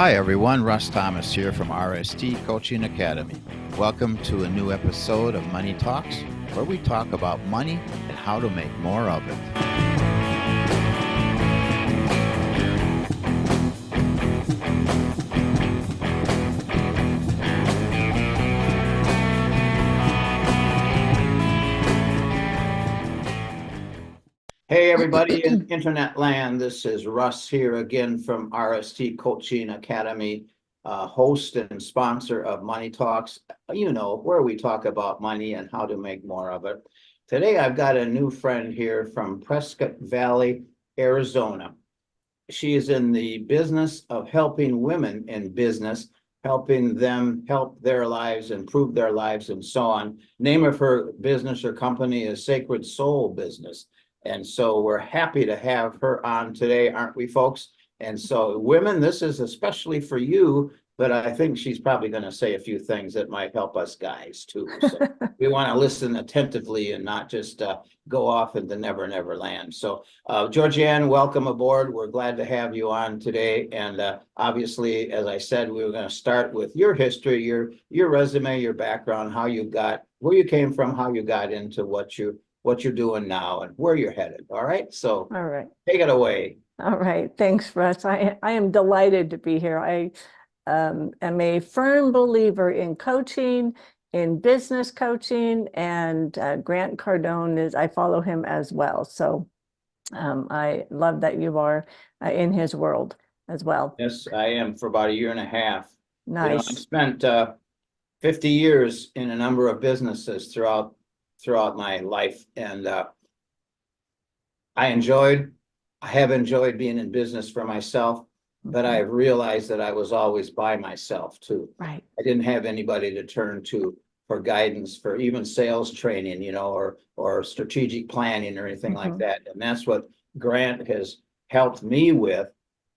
Hi everyone, Russ Thomas here from RST Coaching Academy. Welcome to a new episode of Money Talks, where we talk about money and how to make more of it. Hey everybody in internet land, this is Russ here again from RST Coaching Academy, host and sponsor of Money Talks, where we talk about money and how to make more of it. Today I've got a new friend here from Prescott Valley, Arizona. She is in the business of helping women in business, helping them help their lives, improve their lives, and so on. Name of her business or company is Sacred Soul Business. And so we're happy to have her on today, aren't we, folks? And so women, this is especially for you, but I think she's probably going to say a few things that might help us guys too. So we want to listen attentively and not just go off into never, never land. So Georganne, welcome aboard. We're glad to have you on today. And obviously, as I said, we were going to start with your history, your resume, your background, how you got, where you came from, how you got into what you're doing now and where you're headed. All right. So all right. Take it away. All right. Thanks, Russ. I am delighted to be here. I am a firm believer in coaching, in business coaching, and Grant Cardone I follow him as well. So I love that you are in his world as well. Yes, I am for about a year and a half. Nice. I spent 50 years in a number of businesses throughout my life, and I have enjoyed being in business for myself, but I've realized that I was always by myself too. Right. I didn't have anybody to turn to for guidance, for even sales training, or strategic planning or anything like that. And that's what Grant has helped me with.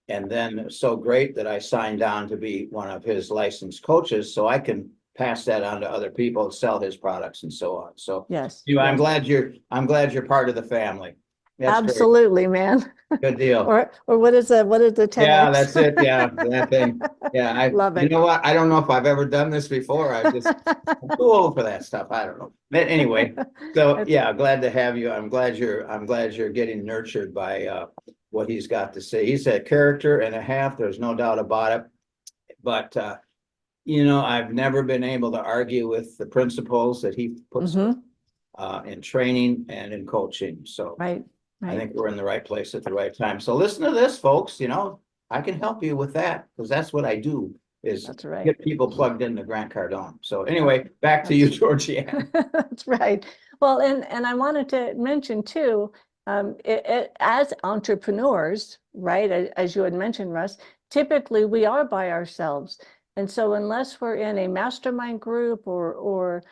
And then it's so great that I signed on to be one of his licensed coaches, so I can pass that on to other people, sell his products and so on. So yes, I'm glad you're part of the family. That's absolutely, man. Good deal. or what is the 10X? Yeah, that's it. Yeah, that thing. Yeah, I love it. You know what? I don't know if I've ever done this before. I'm too old for that stuff. I don't know. But anyway, so yeah, glad to have you. I'm glad you're getting nurtured by what he's got to say. He's a character and a half. There's no doubt about it. But I've never been able to argue with the principles that he puts in training and in coaching. So right. I think we're in the right place at the right time. So listen to this, folks. I can help you with that because that's what I do is get people plugged into Grant Cardone. So anyway, back to you, Georganne. That's right. Well, and I wanted to mention too, as entrepreneurs, right, as you had mentioned, Russ, typically we are by ourselves. And so unless we're in a mastermind group or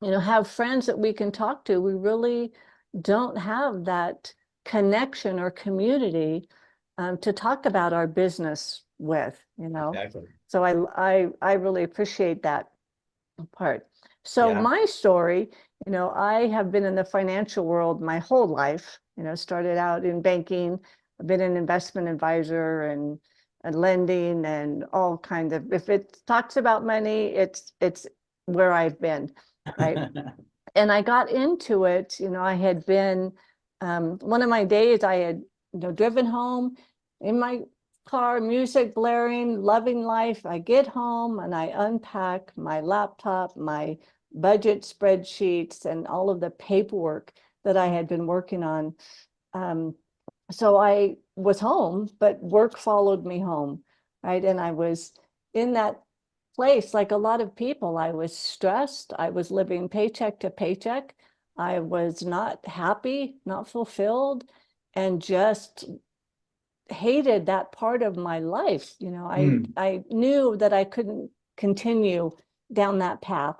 have friends that we can talk to, we really don't have that connection or community to talk about our business with, Exactly. So I really appreciate that part. So my story, I have been in the financial world my whole life, started out in banking. I've been an investment advisor and lending and all kinds of, if it talks about money, it's where I've been, right? And I got into it, I had been, one of my days I had, driven home in my car, music blaring, loving life. I get home and I unpack my laptop, my budget spreadsheets, and all of the paperwork that I had been working on. So I was home, but work followed me home, right? And I was in that place, like a lot of people. I was stressed. I was living paycheck to paycheck. I was not happy, not fulfilled, and just hated that part of my life. I knew that I couldn't continue down that path,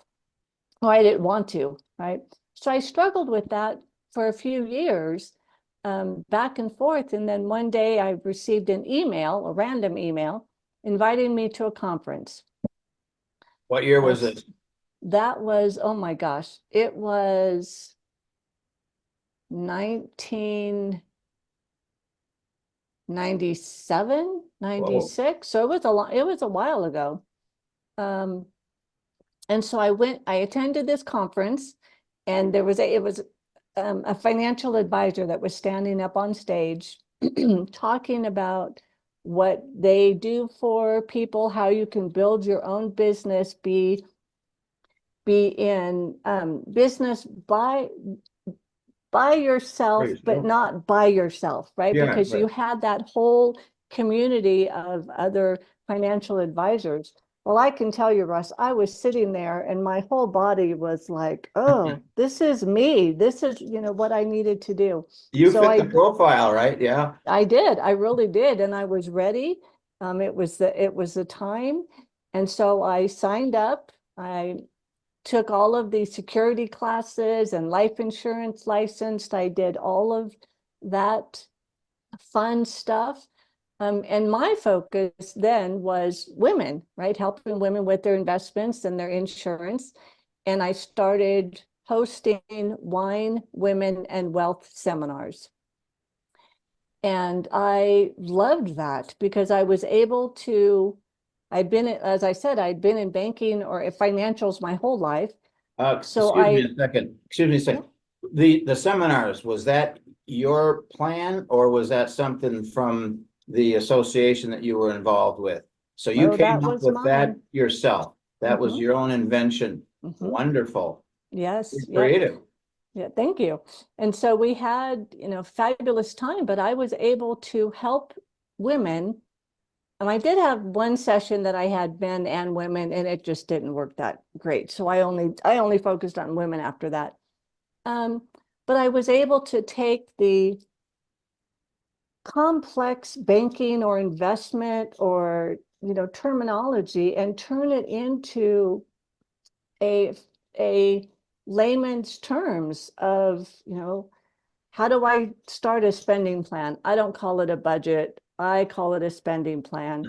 or I didn't want to, right? So I struggled with that for a few years, back and forth. And then one day I received an email, a random email, inviting me to a conference. What year was it? That was, oh my gosh, it was 97, 96. So it was a while ago. And so I attended this conference, and it was a financial advisor that was standing up on stage talking about what they do for people, how you can build your own business, be in business by yourself, but not by yourself, right? Yeah, because you had that whole community of other financial advisors. Well, I can tell you, Russ, I was sitting there and my whole body was like, oh, this is me. This is, what I needed to do. You So fit the profile, right? Yeah. I did. I really did. And I was ready. It was the time. And so I signed up. I took all of the security classes and life insurance licensed. I did all of that fun stuff. And my focus then was women, right? Helping women with their investments and their insurance. And I started hosting wine, women, and wealth seminars. And I loved that because I was able to, as I said, I'd been in banking or financials my whole life. Excuse me a second. Excuse me a second. The seminars, was that your plan, or was that something from the association that you were involved with? So you came up with that yourself. That was your own invention. Wonderful. Yes. Creative. Yeah, thank you. And so we had, fabulous time, but I was able to help women. And I did have one session that I had men and women, and it just didn't work that great. So I only focused on women after that. But I was able to take the complex banking or investment or, terminology and turn it into a layman's terms of, how do I start a spending plan? I don't call it a budget. I call it a spending plan.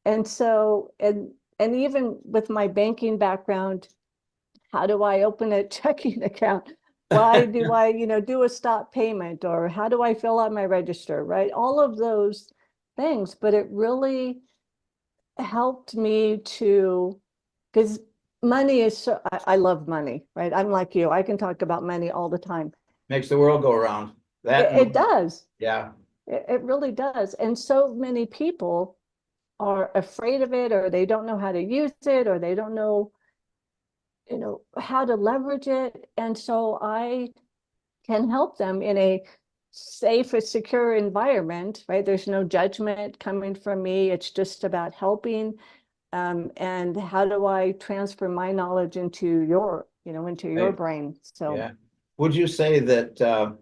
And so, and even with my banking background, how do I open a checking account? Why do I, do a stop payment? Or how do I fill out my register, right? All of those things. But it really helped me to, because money is so, I love money, right? I'm like you. I can talk about money all the time. Makes the world go around. It does. Yeah. It really does. And so many people are afraid of it, or they don't know how to use it, or they don't know, how to leverage it. And so I can help them in a safe and secure environment, right? There's no judgment coming from me. It's just about helping. And how do I transfer my knowledge into your, into your brain? So yeah. Would you say that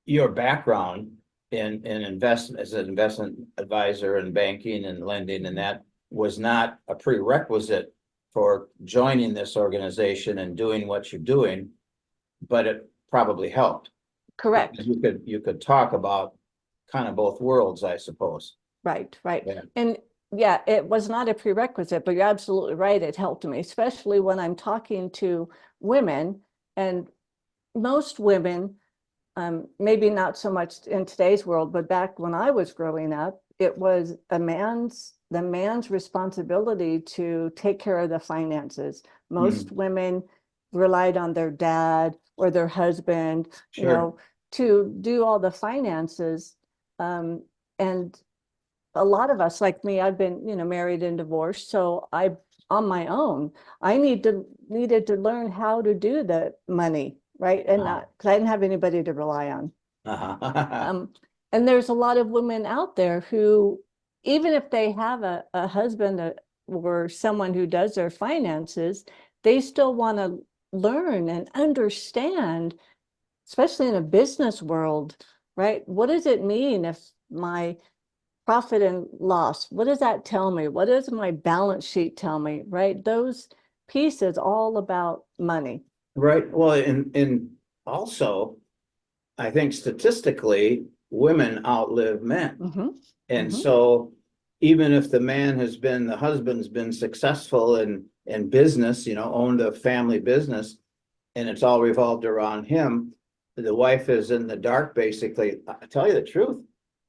your background in investment as an investment advisor and banking and lending and that was not a prerequisite for joining this organization and doing what you're doing, but it probably helped? Correct. You could talk about kind of both worlds, I suppose. Right. Yeah. And yeah, it was not a prerequisite, but you're absolutely right. It helped me, especially when I'm talking to women, and most women, maybe not so much in today's world, but back when I was growing up, it was the man's responsibility to take care of the finances. Most women relied on their dad or their husband, to do all the finances. And a lot of us, like me, I've been, married and divorced. So I, on my own, I needed to learn how to do the money, right? And not, because I didn't have anybody to rely on. And there's a lot of women out there who, even if they have a husband or someone who does their finances, they still want to learn and understand, especially in a business world, right? What does it mean if my profit and loss, what does that tell me? What does my balance sheet tell me, right? Those pieces all about money. Right. Well, and also, I think statistically, women outlive men. And so even if the husband's been successful in business, owned a family business, and it's all revolved around him, the wife is in the dark, basically. I tell you the truth.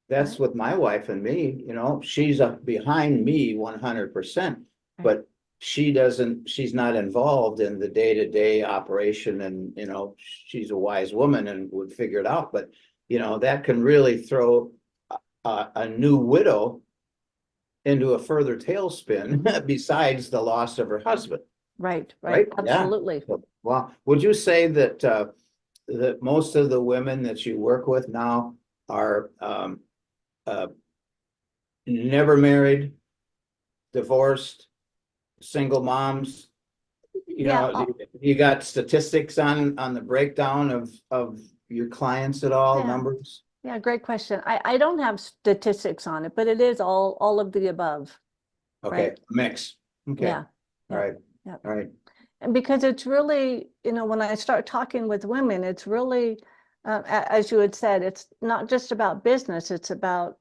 That's Right. with my wife and me, she's behind me 100%, Right. but she's not involved in the day-to-day operation, and, she's a wise woman and would figure it out. But, that can really throw a new widow into a further tailspin besides the loss of her husband. Right. Right? Yeah. Absolutely. Well, would you say that most of the women that you work with now are never married, divorced, single moms? Yeah. You got statistics on the breakdown of your clients at all, Yeah. numbers? Yeah, great question. I don't have statistics on it, but it is all of the above. Okay, Right. mix. Okay. Yeah. All right. Yeah. All right. And because it's really, when I start talking with women, it's really, as you had said, it's not just about business, it's about,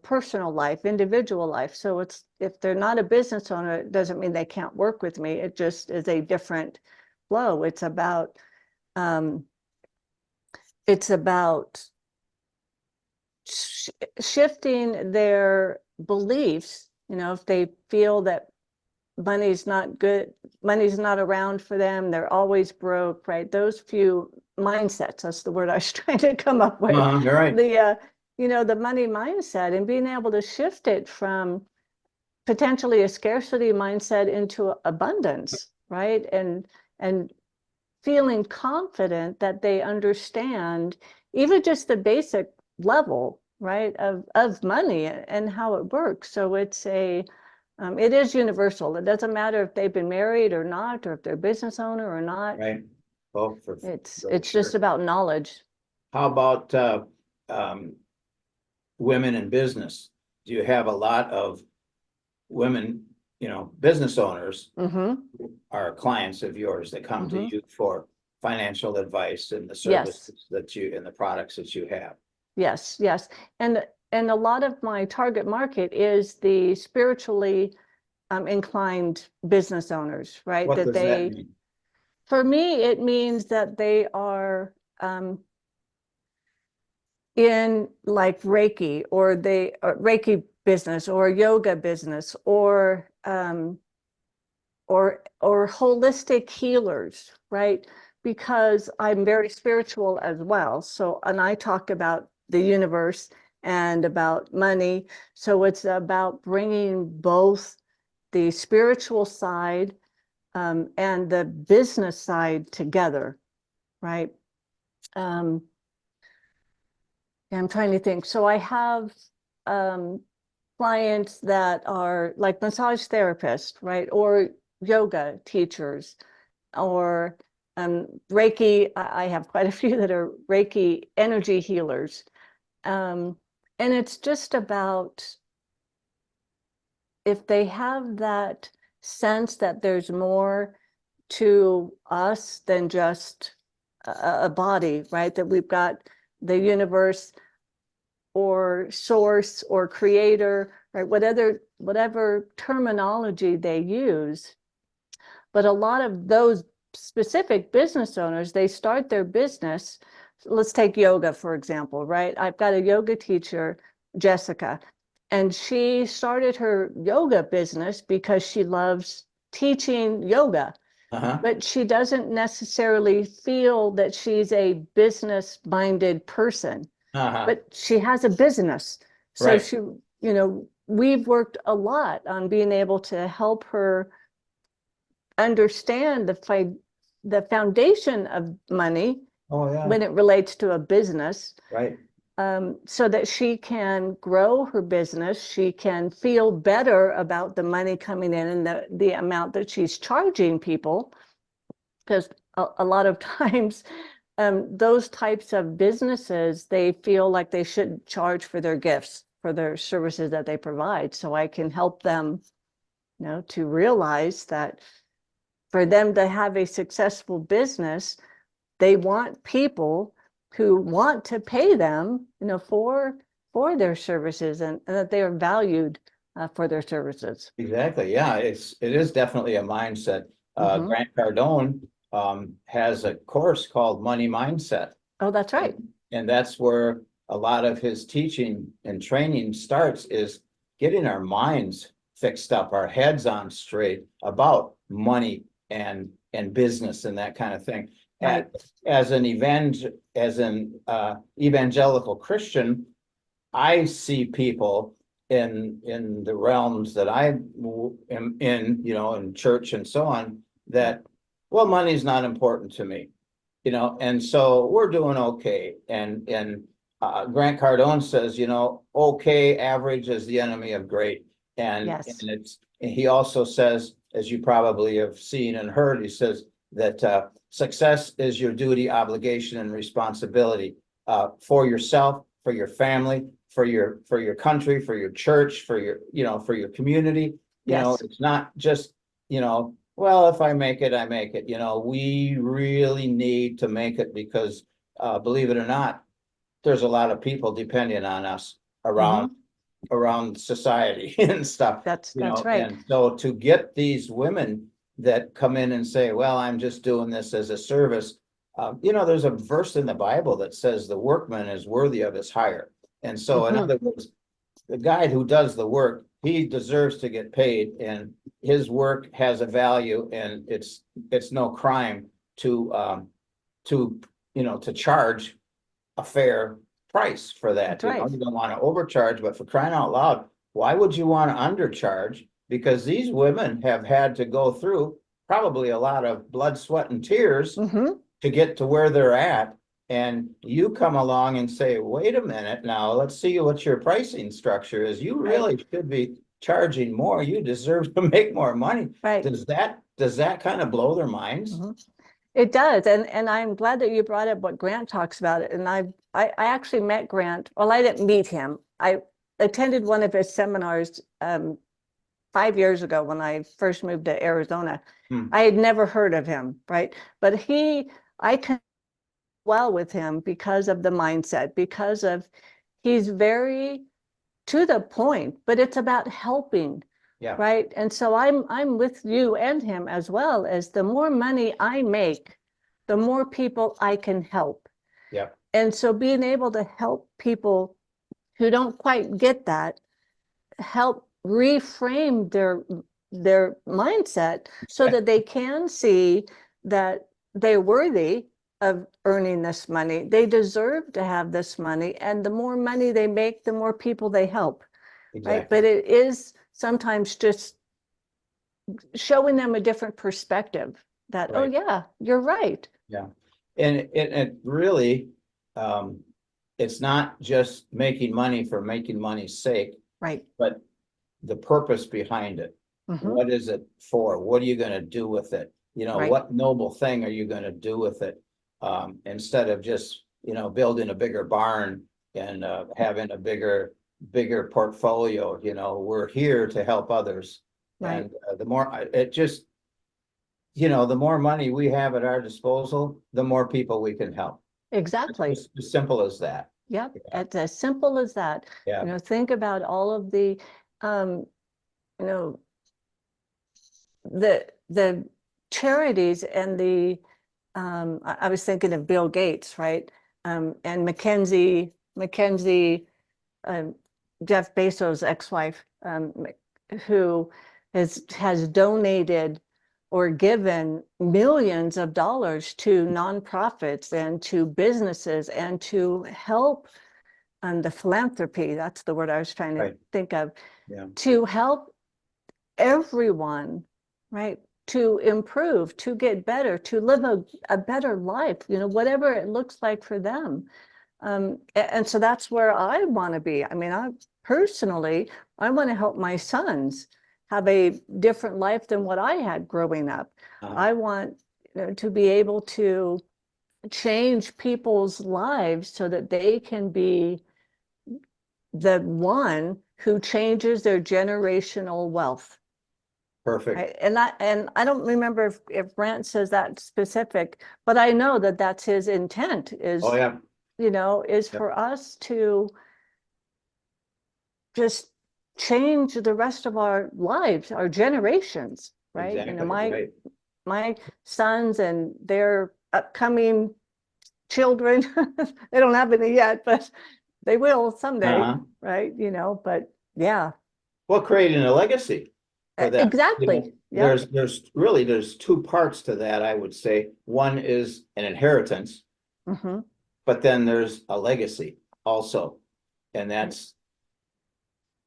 personal life, individual life. So if they're not a business owner, it doesn't mean they can't work with me. It just is a different flow. It's about shifting their beliefs. If they feel that money's not good, money's not around for them, they're always broke, right? Those few mindsets, that's the word I was trying to come up with. You're right. The money mindset, and being able to shift it from potentially a scarcity mindset into abundance, right? And feeling confident that they understand even just the basic level, right, of money and how it works. So it is universal. It doesn't matter if they've been married or not, or if they're a business owner or not. Right. Well, It's just about knowledge. How about women in business? Do you have a lot of women, business owners are clients of yours that come to you for financial advice and the services and the products that you have? Yes. And a lot of my target market is the spiritually inclined business owners, right? What does that mean? For me, it means that they are in like Reiki, or Reiki business, or yoga business, or holistic healers, right? Because I'm very spiritual as well. So, and I talk about the universe and about money. So it's about bringing both the spiritual side and the business side together, right? I'm trying to think. So I have clients that are like massage therapists, right? Or yoga teachers, or Reiki. I have quite a few that are Reiki energy healers. And it's just about, if they have that sense that there's more to us than just a body, right? That we've got the universe or source or creator, right? Whatever terminology they use. But a lot of those specific business owners, they start their business. Let's take yoga, for example, right? I've got a yoga teacher, Jessica, and she started her yoga business because she loves teaching yoga. But she doesn't necessarily feel that she's a business-minded person. But she has a business. So Right. she, we've worked a lot on being able to help her understand the foundation of money when it relates to a business. Right. So that she can grow her business, she can feel better about the money coming in and the amount that she's charging people. Because a lot of times those types of businesses, they feel like they shouldn't charge for their gifts, for their services that they provide. So I can help them, to realize that for them to have a successful business, they want people who want to pay them, for their services, and that they are valued for their services. Exactly. Yeah, it is definitely a mindset. Grant Cardone has a course called Money Mindset. Oh, that's right. And that's where a lot of his teaching and training starts, is getting our minds fixed up, our heads on straight about money and business and that kind of thing. Right. As an evangelical Christian, I see people in the realms that I am in, in church and so on, that, well, money's not important to me, and so we're doing okay. And Grant Cardone says, okay, average is the enemy of great. And Yes. and he also says, as you probably have seen and heard, he says that success is your duty, obligation, and responsibility for yourself, for your family, for your country, for your church, for your community. Yes. It's not just, well, if I make it, I make it. We really need to make it, because believe it or not, there's a lot of people depending on us around society and stuff. That's right. And so to get these women that come in and say, well, I'm just doing this as a service. There's a verse in the Bible that says the workman is worthy of his hire. And so in other words, the guy who does the work, he deserves to get paid, and his work has a value, and it's no crime to charge a fair price for that. That's right. You don't want to overcharge, but for crying out loud, why would you want to undercharge? Because these women have had to go through probably a lot of blood, sweat, and tears to get to where they're at. And you come along and say, wait a minute, now let's see what your pricing structure is. You really should be charging more. You deserve to make more money. Right. Does that kind of blow their minds? It does. And I'm glad that you brought up what Grant talks about it. And I actually met Grant. Well, I didn't meet him. I attended one of his seminars 5 years ago when I first moved to Arizona. I had never heard of him, right? But I connected well with him because of the mindset, because of he's very to the point, but it's about helping. Yeah. Right. And so I'm with you and him, as well as the more money I make, the more people I can help. Yeah. And so being able to help people who don't quite get that, help reframe their mindset so that they can see that they're worthy of earning this money. They deserve to have this money. And the more money they make, the more people they help. Exactly. Right. But it is sometimes just showing them a different perspective that, oh yeah, you're right. Yeah. And it really, it's not just making money for making money's sake. Right. But the purpose behind it. What is it for? What are you going to do with it? What noble thing are you going to do with it? Instead of just, building a bigger barn and having a bigger portfolio. We're here to help others. Right. And the more the more money we have at our disposal, the more people we can help. Exactly. It's as simple as that. Yep. Yeah. It's as simple as that. Yeah. Think about all of the, the charities and the, I was thinking of Bill Gates, right? And Mackenzie, Jeff Bezos' ex-wife, who has donated or given millions of dollars to nonprofits and to businesses and to help the philanthropy, that's the word I was trying to think of, to help everyone, right? To improve, to get better, to live a better life, whatever it looks like for them. And so that's where I want to be. I mean, I want to help my sons have a different life than what I had growing up. I want to be able to change people's lives so that they can be the one who changes their generational wealth. Perfect. Right? And I don't remember if Grant says that specific, but I know that that's his intent is, is for us to just change the rest of our lives, our generations, right? Exactly. My sons and their upcoming children. They don't have any yet, but they will someday, Uh-huh. right? But yeah. Well, creating a legacy for them. Exactly. Yeah. There's two parts to that, I would say. One is an inheritance, Mm-hmm. but then there's a legacy also. And that's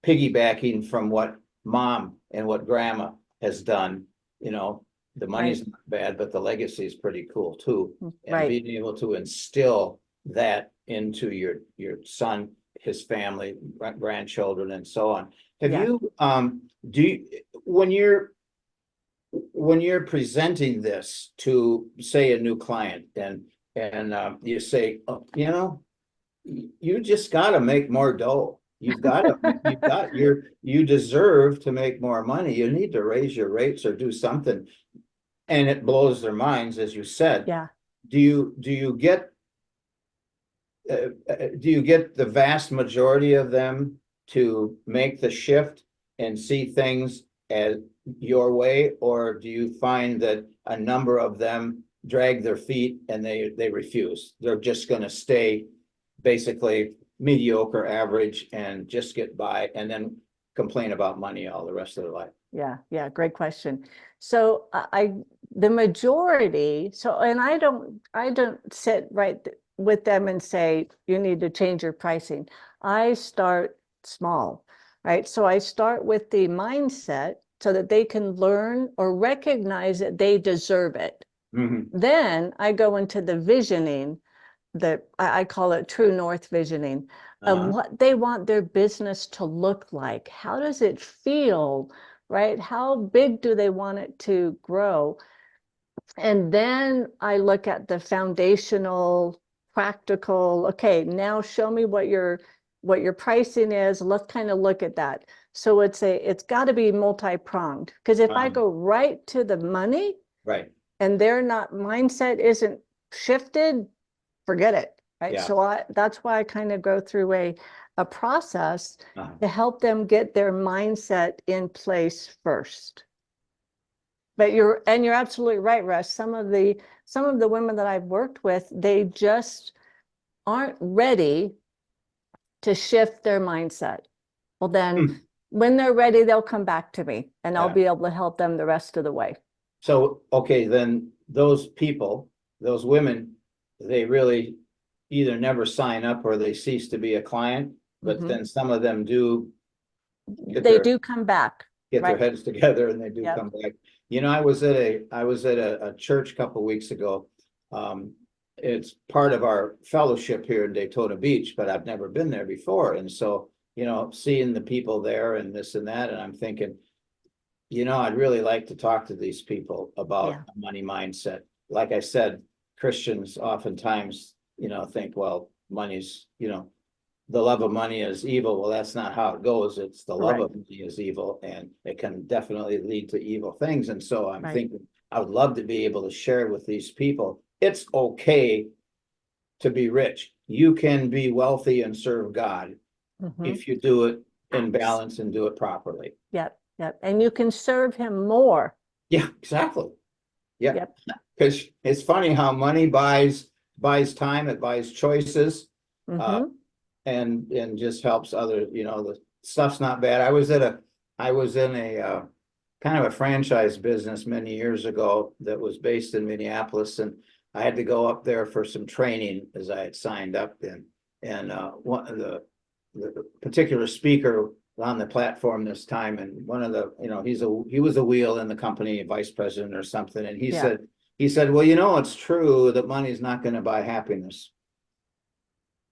piggybacking from what mom and what grandma has done. The money's not bad, but the legacy is pretty cool too. And being able to instill that into your son, his family, grandchildren, and so on. Have you when you're presenting this to, say, a new client, and you say, oh, you just got to make more dough. You deserve to make more money. You need to raise your rates or do something. And it blows their minds, as you said. Yeah. Do you get the vast majority of them to make the shift and see things as your way, or do you find that a number of them drag their feet and they refuse? They're just going to stay basically mediocre, average, and just get by, and then complain about money all the rest of their life. Yeah, great question. So the majority, and I don't sit right with them and say, you need to change your pricing. I start small, right? So I start with the mindset so that they can learn or recognize that they deserve it. Mm-hmm. Then I go into the visioning, I call it true north visioning, of what they want their business to look like. How does it feel, right? How big do they want it to grow? And then I look at the foundational, practical, okay, now show me what your pricing is. Let's kind of look at that. So it's got to be multi-pronged, because if I go right to the money, right, and their mindset isn't shifted, forget it. Right. Yeah. So that's why I kind of go through a process to help them get their mindset in place first. But you're absolutely right, Russ. Some of the women that I've worked with, they just aren't ready to shift their mindset. Well, then when they're ready, they'll come back to me, and I'll be able to help them the rest of the way. So, okay, then those people, those women, they really either never sign up or they cease to be a client, but then some of them do. They do come back. Get their heads together, and they do come back. I was at a church a couple of weeks ago. It's part of our fellowship here in Daytona Beach, but I've never been there before. And so, seeing the people there and this and that, and I'm thinking, I'd really like to talk to these people about a money mindset. Like I said, Christians oftentimes, think, well, money's, the love of money is evil. Well, that's not how it goes. It's the love of money is evil, and it can definitely lead to evil things. And so I'm thinking, I would love to be able to share with these people, it's okay to be rich. You can be wealthy and serve God if you do it in balance and do it properly. Yep. And you can serve him more. Yeah, exactly. Yeah. Because it's funny how money buys time, it buys choices. And just helps other, the stuff's not bad. I was in a kind of a franchise business many years ago that was based in Minneapolis, and I had to go up there for some training as I had signed up in. And one of the particular speaker on the platform this time, and one of the, he was a wheel in the company, vice president or something, and he said, well, it's true that money's not going to buy happiness,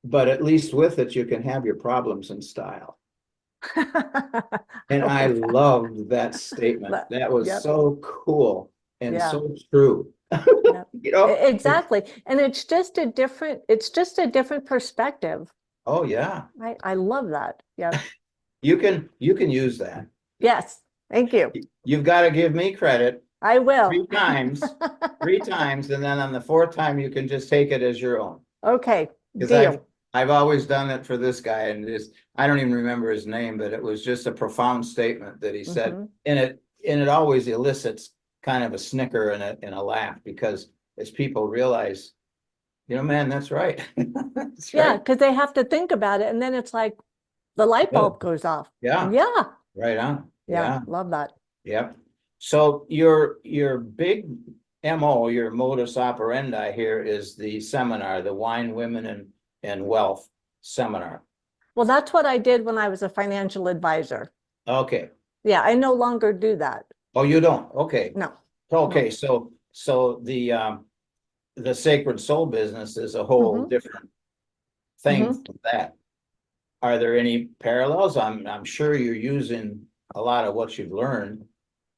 but at least with it, you can have your problems in style. And I loved that statement. That was so cool and so true. Exactly. And it's just a different perspective. Oh yeah. Right. I love that. Yeah. You can use that. Yes. Thank you. You've got to give me credit. I will. 3 times, and then on the 4th time, you can just take it as your own. Okay. Deal. I've always done it for this guy, and I don't even remember his name, but it was just a profound statement that he said, and it always elicits kind of a snicker and a laugh, because as people realize You know, man, that's right. That's Yeah, right. because they have to think about it, and then it's like the light Good. bulb goes off. Yeah, Yeah, right on. yeah, Yeah, love that. yep. So your big MO, your modus operandi here is the seminar, the Wine, Women, and Wealth seminar. Well, that's what I did when I was a financial advisor. Okay. Yeah, I no longer do that. Oh, you don't? Okay. No, Okay, no. so the Sacred Soul business is a whole Mm-hmm, different thing mm-hmm. from that. Are there any parallels? I'm sure you're using a lot of what you've learned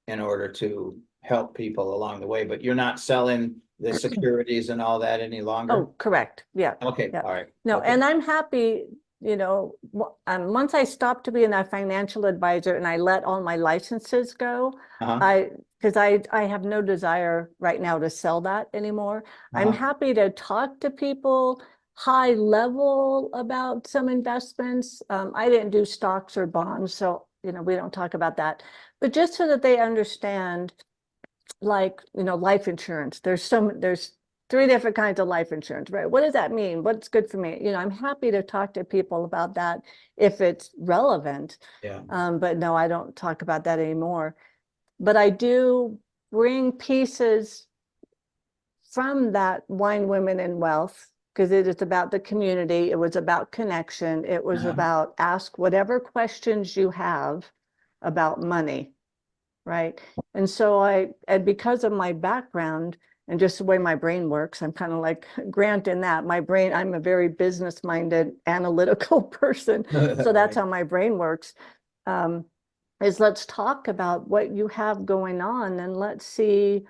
in order to help people along the way, but you're not selling the securities and all that any longer? Oh, correct. Yeah. Okay, Yeah. all right. No, Okay. and I'm happy, once I stopped being a financial advisor and I let all my licenses go, Uh-huh. because I have no desire right now to sell that anymore. I'm Uh-huh. happy to talk to people high level about some investments. I didn't do stocks or bonds, so we don't talk about that. But just so that they understand, like, life insurance. There's 3 different kinds of life insurance, right? What does that mean? What's good for me? I'm happy to talk to people about that if it's relevant. Yeah. But no, I don't talk about that anymore. But I do bring pieces from that Wine, Women, and Wealth, because it is about the community. It was about connection. It was Uh-huh. about ask whatever questions you have about money, right? And so and because of my background and just the way my brain works, I'm kind of like Grant in that. My brain, I'm a very business-minded, analytical person. So that's Right. how my brain works. Is let's talk about what you have going on and let's see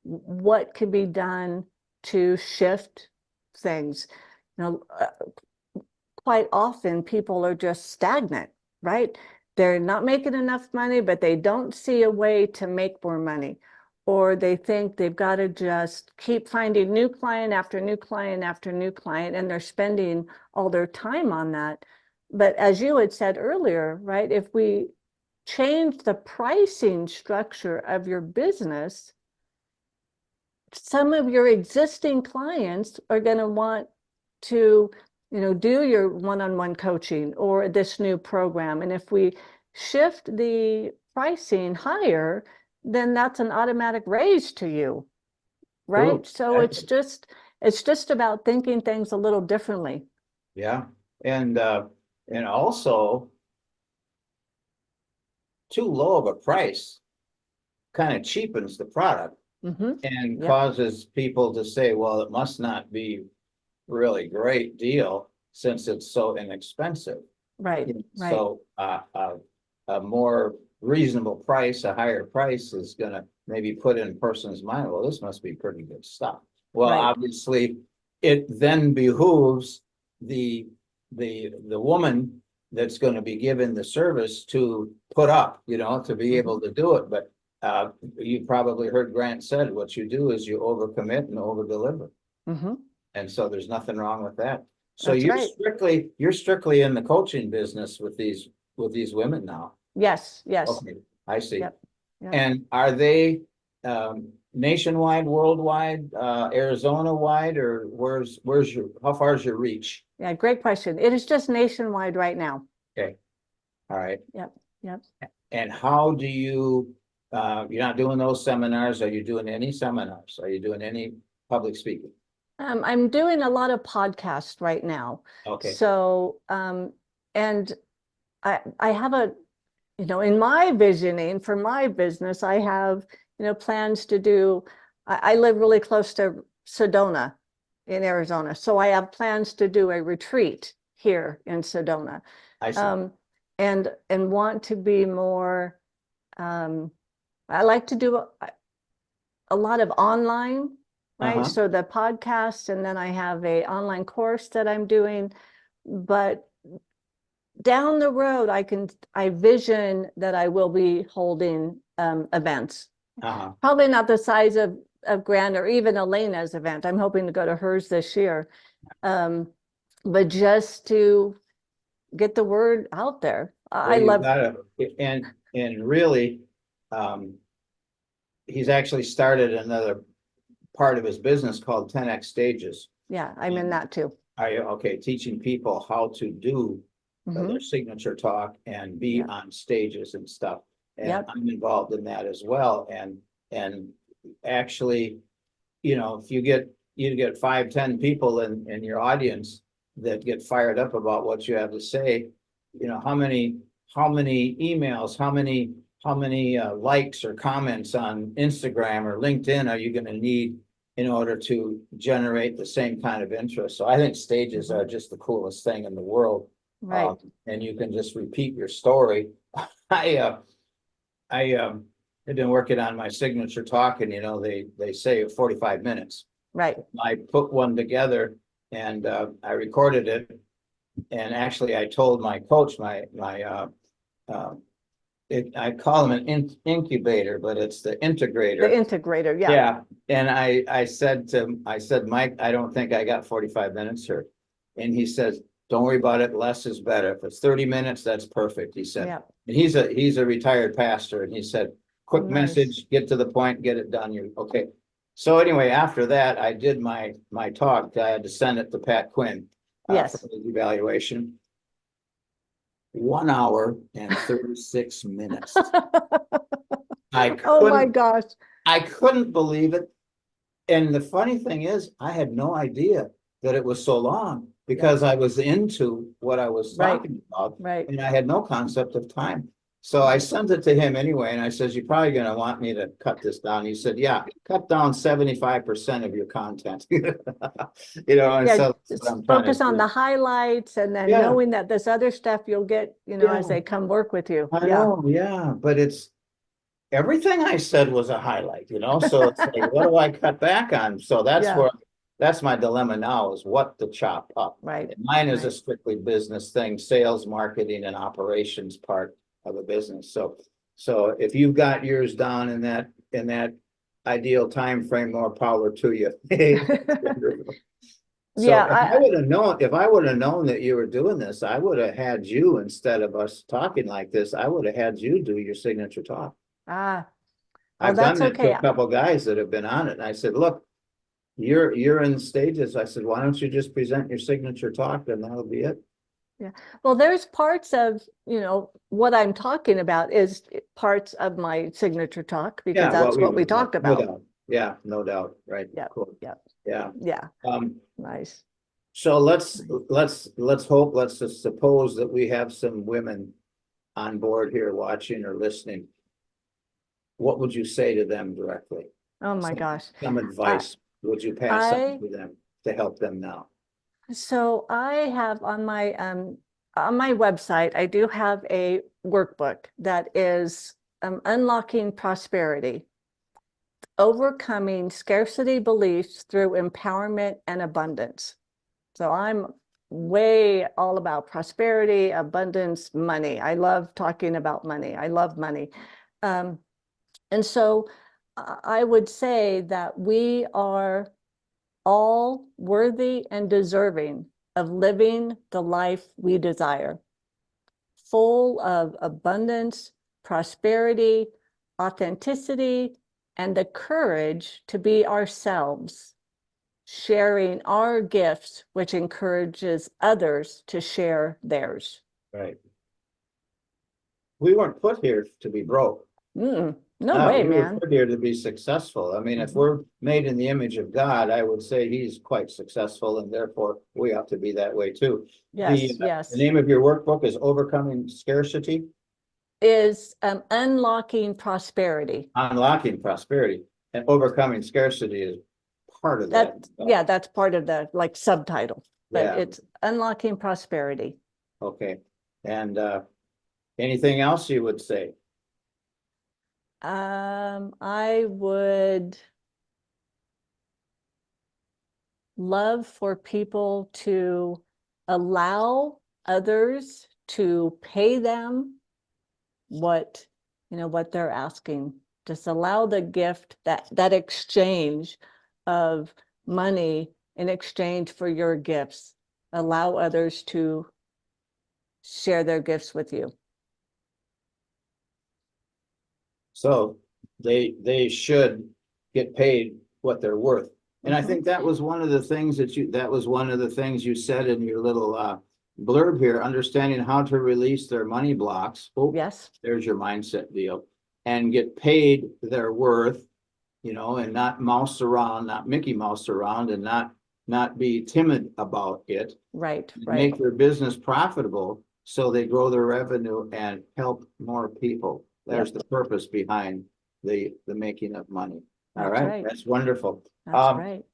what could be done to shift things. You know, quite often people are just stagnant, right? They're not making enough money, but they don't see a way to make more money. Or they think they've got to just keep finding new client after new client after new client, and they're spending all their time on that. But as you had said earlier, right, if we change the pricing structure of your business, some of your existing clients are going to want to do your one-on-one coaching or this new program. And if we shift the pricing higher, then that's an automatic raise to you, right? True. So it's just about thinking things a little differently. Yeah. And also too low of a price kind of cheapens the product Mm-hmm. and Yep. causes people to say, well, it must not be really great deal since it's so inexpensive. Right. Right. So a more reasonable price, a higher price is going to maybe put in a person's mind, well, this must be pretty good stuff. Well, Right. obviously, it then behooves the woman that's going to be given the service to put up, to be able to do it. But you probably heard Grant said, what you do is you overcommit and overdeliver. Mm-hmm. And so there's nothing wrong with that. So That's right. you're strictly in the coaching business with these women now. Yes. Yes. Okay, I see. Yep. Yep. And are they nationwide, worldwide, Arizona wide, or how far is your reach? Yeah. Great question. It is just nationwide right now. Okay, all right. Yep. Yep. And how do you, you're not doing those seminars? Are you doing any seminars? Are you doing any public speaking? I'm doing a lot of podcasts right now. Okay. So, and I have in my visioning for my business, I have, plans to do, I live really close to Sedona in Arizona. So I have plans to do a retreat here in Sedona. I see. And want to be more, I like to do a lot of online, right? Uh-huh. So the podcast, and then I have a online course that I'm doing, but down the road, I vision that I will be holding events. Uh-huh. Probably not the size of Grant or even Elena's event. I'm hoping to go to hers this year. But just to get the word out there. Well, I you love, gotta, and really, he's actually started another part of his business called 10X Stages. Yeah, I'm in that too. Okay, teaching people how to do Mhm. their signature talk and be Yeah. on stages and stuff. And Yep. I'm involved in that as well. And actually, you know, if you get 5, 10 people in your audience that get fired up about what you have to say, you know, how many emails, how many likes or comments on Instagram or LinkedIn are you going to need in order to generate the same kind of interest? So I think stages are just the coolest thing in the world. Right. And you can just repeat your story. I have been working on my signature talk, and you know, they say 45 minutes. Right. I put one together and I recorded it. And actually I told my coach, I call him an incubator, but it's the The integrator. integrator. Yeah. Yeah. And I said, Mike, I don't think I got 45 minutes here. And he says, don't worry about it. Less is better. If it's 30 minutes, that's perfect. He said, Yeah. and he's a retired pastor. And he said, quick Nice. message, get to the point, get it done. You okay. So anyway, after that, I did my talk. I had to send it to Pat Quinn Yes. for the evaluation. 1 hour and 36 minutes. Oh my gosh. I couldn't believe it. And the funny thing is, I had no idea that it was so long because I was into what I was Right. talking about, Right. and I had no concept of time. So I sent it to him anyway, and I says, you're probably going to want me to cut this down. He said, yeah, cut down 75% of your content. You know, and Yeah, so that's just what I'm trying to focus on do. the highlights and then Yeah. knowing that this other stuff you'll get, you know, as Yeah. they come work with you. I Yeah. know, yeah, but it's everything I said was a highlight, you know, so it's like, what do I cut back on? So that's Yeah. where, that's my dilemma now, is what to chop up. Right. And mine is a Right. strictly business thing, sales, marketing, and operations part of a business. So if you've got yours down in that ideal time frame, more power to you. So Yeah, if I would have known that you were doing this, I would have had you, instead of us talking like this, I would have had you do your signature talk. well, I've done that's that to okay. a couple of guys that have been on it. And I said, look, you're in stages. I said, why don't you just present your signature talk and that'll be it. Yeah. Well, there's parts of, you know, what I'm talking about is parts of my signature talk, because Yeah, that's what we know, talked no about. doubt. Yeah, no doubt. Right. Yeah. Cool. Yeah. Yeah. Yeah. Um, Nice. so let's just suppose that we have some women on board here watching or listening. What would you say to them directly? Oh my gosh. Some advice would you pass on to them to help them now? So I have on my website, I do have a workbook that is Unlocking Prosperity, Overcoming Scarcity Beliefs Through Empowerment and Abundance. So I'm way all about prosperity, abundance, money. I love talking about money. I love money. And so I would say that we are all worthy and deserving of living the life we desire, full of abundance, prosperity, authenticity, and the courage to be ourselves, sharing our gifts, which encourages others to share theirs. Right. We weren't put here to be broke. No way, we were man. put here to be successful. I mean, if we're made in the image of God, I would say he's quite successful, and therefore we ought to be that way too. Yes, yes. The name of your workbook is Overcoming Scarcity? Is Unlocking Prosperity. Unlocking Prosperity. And Overcoming Scarcity is part of that. Yeah, that's part of the like subtitle, but Yeah. it's Unlocking Prosperity. Okay. And anything else you would say? I would love for people to allow others to pay them what, you know, what they're asking. Just allow the gift, that exchange of money in exchange for your gifts. Allow others to share their gifts with you. So they should get paid what they're worth. And I think that was one of the things you said in your little blurb here, understanding how to release their money blocks. Oh, Yes, there's your mindset deal, and get paid their worth, and not mouse around, not Mickey Mouse around, and not be timid about it. right, And right. make their business profitable so they grow their revenue and help more people. There's the purpose behind the making of money. All That's right, right. that's wonderful. That's right.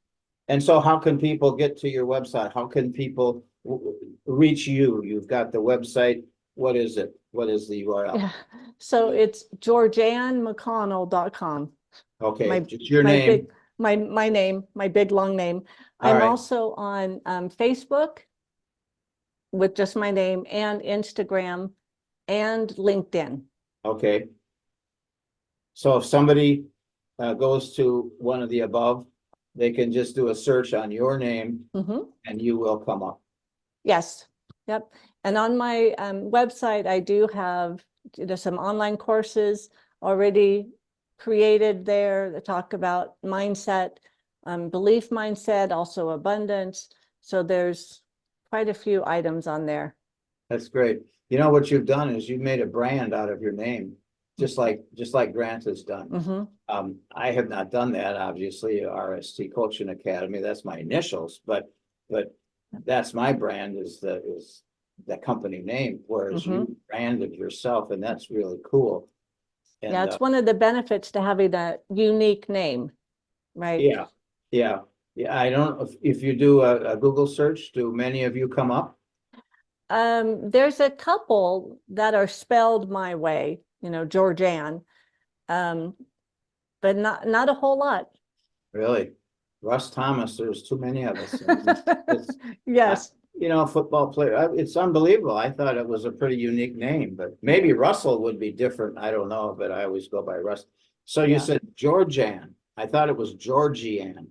And so how can people get to your website? How can people reach you? You've got the website. What is it? What is the URL? Yeah. So it's GeorganneMcconnell.com. Okay, just your name. Big, my name, my big long name. All I'm right. also on Facebook with just my name, and Instagram and LinkedIn. Okay. So if somebody goes to one of the above, they can just do a search on your name and you will come up. Yes. Yep. And on my website, I do have some online courses already created there that talk about mindset, belief mindset, also abundance. So there's quite a few items on there. That's great. You know what you've done is you've made a brand out of your name, just like Grant has done. I have not done that, obviously. RST Coaching Academy, that's my initials, but that's my brand, is the company name, whereas you branded yourself, and that's really cool. And, yeah, it's one of the benefits to having a unique name, right? Yeah. I don't know if you do a Google search, do many of you come up? There's a couple that are spelled my way, Georganne, but not a whole lot. Really? Russ Thomas, there's too many of us. Yes. Football player, it's unbelievable. I thought it was a pretty unique name, but maybe Russell would be different. I don't know, but I always go by Russ. So you said Georganne. I thought it was Georgianne.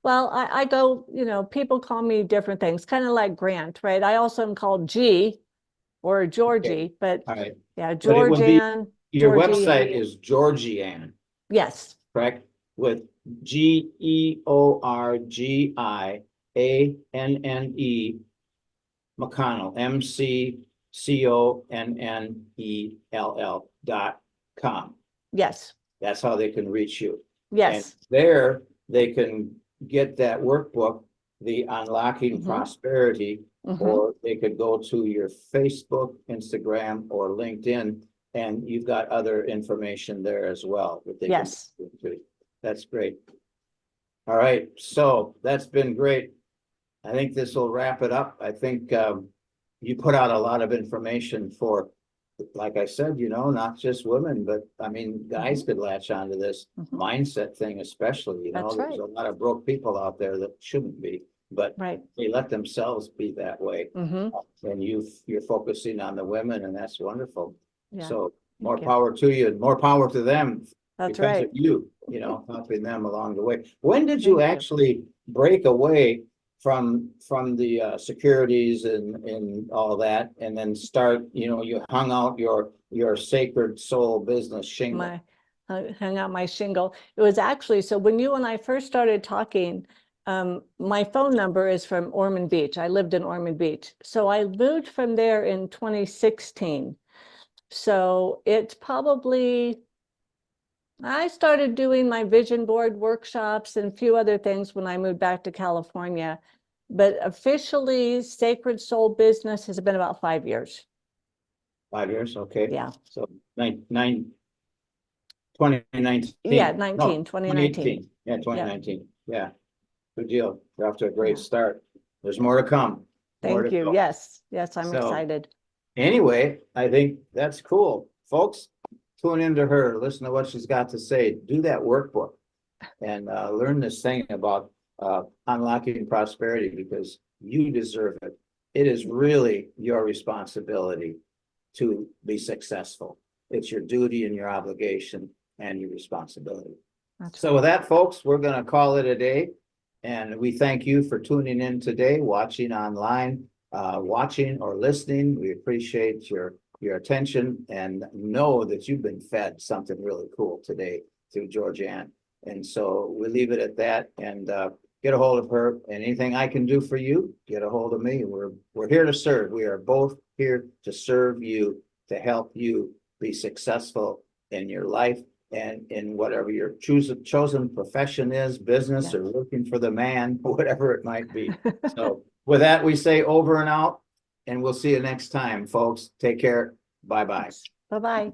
Well, I go, people call me different things, kind of like Grant, right? I also am called G or Georgie, but All right. yeah, But it would be, Georganne. your Georgie. website is Georgianne, Yes. correct? With Georgianne McConnell, MCCONNELL.com. Yes. That's how they can reach you. Yes. And there they can get that workbook, the Unlocking Prosperity, or they could go to your Facebook, Instagram, or LinkedIn, and you've got other information there as well. That they can. That's great. All right, so that's been great. I think this will wrap it up. I think you put out a lot of information for, like I said, not just women, but I mean, guys could latch onto this mindset thing, especially. There's a lot of broke people out there that shouldn't be, but they let themselves be that way. And you're focusing on the women, and that's wonderful. So more power to you, and more power to them. That's because right. of you, helping them along the way. When did you actually break away from the securities and all that, and then start, you hung out your sacred soul business shingle? Hung out my shingle. It was actually, so when you and I first started talking, my phone number is from Ormond Beach. I lived in Ormond Beach. So I moved from there in 2016. So it's probably, I started doing my vision board workshops and a few other things when I moved back to California. But officially, Sacred Soul Business has been about 5 years. 5 years, okay. Yeah. So 2019. Yeah, 2019. Yeah, 2019. Yeah. Good deal. You're off to a great start. There's more to come. Thank you. Yes, I'm excited. Anyway, I think that's cool. Folks, tune into her, listen to what she's got to say, do that workbook, and learn this thing about unlocking prosperity, because you deserve it. It is really your responsibility to be successful. It's your duty and your obligation and your responsibility. So with that, folks, we're going to call it a day. And we thank you for tuning in today, watching online, watching or listening. We appreciate your attention, and know that you've been fed something really cool today through Georganne. And so we leave it at that. And get a hold of her. And anything I can do for you, get a hold of me. We're here to serve. We are both here to serve you, to help you be successful in your life and in whatever your chosen profession is, business or working for the man, whatever it might be. So with that, we say over and out, and we'll see you next time, folks. Take care. Bye-bye. Bye-bye.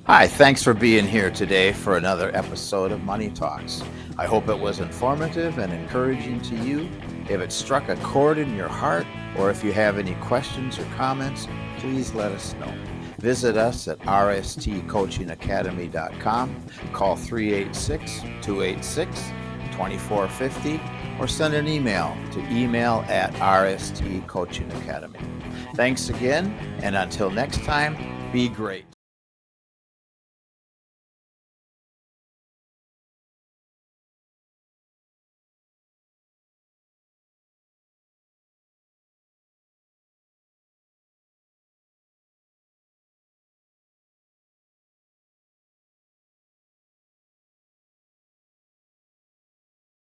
Hi, thanks for being here today for another episode of Money Talks. I hope it was informative and encouraging to you. If it struck a chord in your heart, or if you have any questions or comments, please let us know. Visit us at rstcoachingacademy.com, call 386-286-2450, or send an email to email@rstcoachingacademy. Thanks again, and until next time, be great.